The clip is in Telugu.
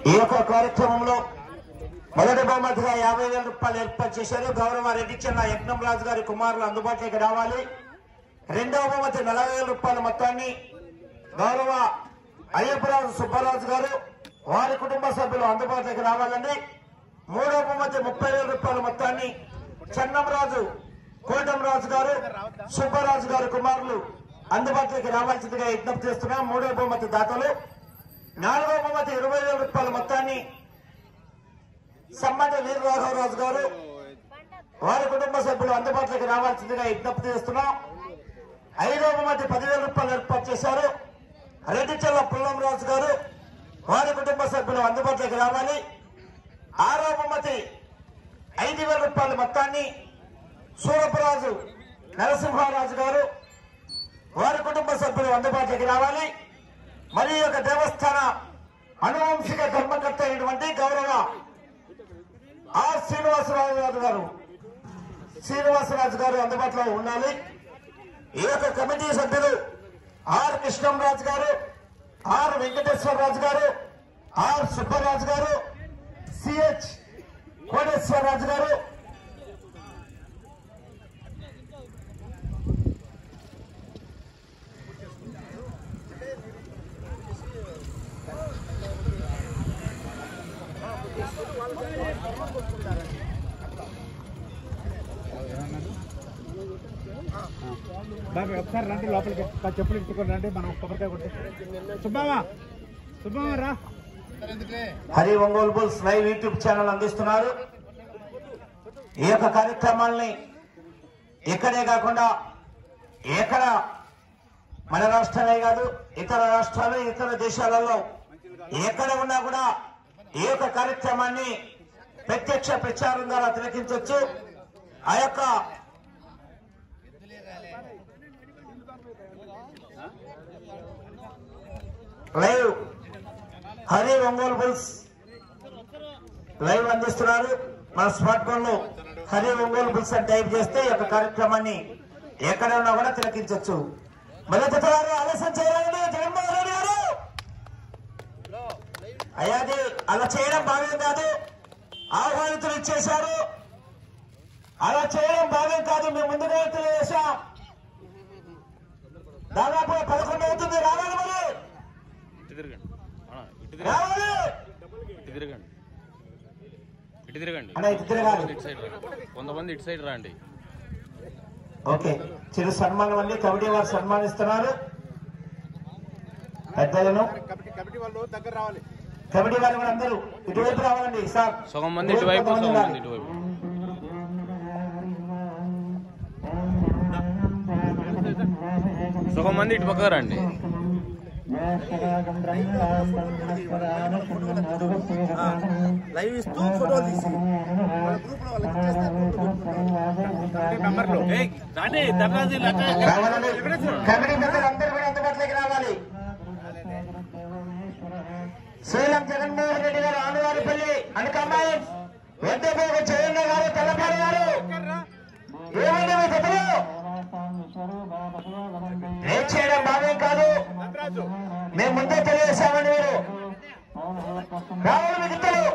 ఈ యొక్క కార్యక్రమంలో మొదటి బహుమతిగా 50,000 రూపాయలు ఏర్పాటు చేశారు. గౌరవ రెడ్డి చెన్న యజ్ఞం రాజు గారి కుమారులు అందుబాటులోకి రావాలి. రెండవ బహుమతి 40,000 రూపాయల మొత్తాన్ని గౌరవ అయ్యప్పరాజు సుబ్బరాజు గారు వారి కుటుంబ సభ్యులు అందుబాటులోకి రావాలండి. మూడవ బహుమతి 30,000 రూపాయల మొత్తాన్ని చెన్నంరాజు కోటంరాజు గారు సుబ్బరాజు గారి కుమారులు అందుబాటులోకి రావాల్సిందిగా విజ్ఞప్తి చేస్తున్నాం. మూడవ బహుమతి దాతలు. నాలుగవ బహుమతి 20,000 రూపాయల మొత్తాన్ని సమ్మట వీరరాఘవరాజు గారు వారి కుటుంబ సభ్యులు అందుబాటులోకి రావాల్సిందిగా విజ్ఞప్తి చేస్తున్నాం. ఐదవ బహుమతి 10,000 రూపాయలు ఏర్పాటు చేశారు. రెడ్డిచెల్ల పుల్లంరాజు గారు వారి కుటుంబ సభ్యులు అందుబాటులోకి రావాలి. ఆరవ బహుమతి 5,000 రూపాయల మొత్తాన్ని సూరపరాజు నరసింహారాజు గారు వారి కుటుంబ సభ్యులు అందుబాటులోకి రావాలి. మరి యొక్క దేవస్థాన అనువంశిక ధర్మకర్త అయినటువంటి గౌరవ ఆర్ శ్రీనివాసరాజు గారు అందుబాటులో ఉండాలి. ఈ యొక్క కమిటీ సభ్యులు ఆర్ కృష్ణంరాజు గారు, ఆర్ వెంకటేశ్వరరాజు గారు, ఆర్ సుబ్బరాజు గారు, సిహెచ్ కోటేశ్వరరాజు గారు, బాబు ఒకసారి రండి లోపలికి, చెప్పులు ఇచ్చుకొని రండి. మనం కొబ్బరికాయ కొట్టే సుబ్బమ్మ రా. Hari Ongole bulls live YouTube channel అందిస్తున్నారు. ఈ యొక్క కార్యక్రమాల్ని ఇక్కడే కాకుండా ఎక్కడ మన రాష్ట్రమే కాదు ఇతర రాష్ట్రాలు ఇతర దేశాలలో ఎక్కడ ఉన్నా కూడా ఈ యొక్క కార్యక్రమాన్ని ప్రత్యక్ష ప్రచారం ద్వారా తిలకించవచ్చు. ఆ యొక్క live Hari Ongole bulls live అందిస్తున్నారు. మన స్మార్ట్ ఫోన్ లో హరి ఒంగోలు బుల్స్ అని టైప్ చేస్తే ఈ యొక్క కార్యక్రమాన్ని ఎక్కడ ఉన్నా కూడా తిలకించవచ్చు. మొదటి ఆలస్యం చేయాలండి జగన్మోహన్ రెడ్డి గారు. అయ్యాది అలా చేయడం భావ్యం కాదు. ఆహ్వానితులు ఇచ్చేశారు, అలా చేయడం భావ్యం కాదు. మేము ముందుగా తెలియజేశాం. దాదాపు 11 అవుతుంది. రావాలి మరి కొంతమంది ఇటు సైడ్ రండి. ఓకే, చిరు సన్మానం అండి. కమిటీ వారు సన్మానిస్తున్నారు పెద్దలను. కమిటీ వారు కూడా అందరూ ఇటువైపు రావాలండి సార్. సగం మంది ఇటువైపు, సగం మంది ఇటువైపు. సగం మంది ఇటు పక్కగా రండి. లైవ్ ఇస్తూ ఫోటో తీసి కమిటీ పెద్దలందరూ కూడా అందుబాటులోకి రావాలి. శ్రీలం జగన్మోహన్ రెడ్డి గారు ఆనువారిపల్లి అనకమ్మాయి వెంటపోగ జయన్న గారు తెల్లపాడు గారు ఏమైనా మీ పెద్దలు ఏం చేయడం భావ్యం కాదు. మేము ముందే తెలియజేశామండి. మీరు రావాలి మీ పెద్దలు.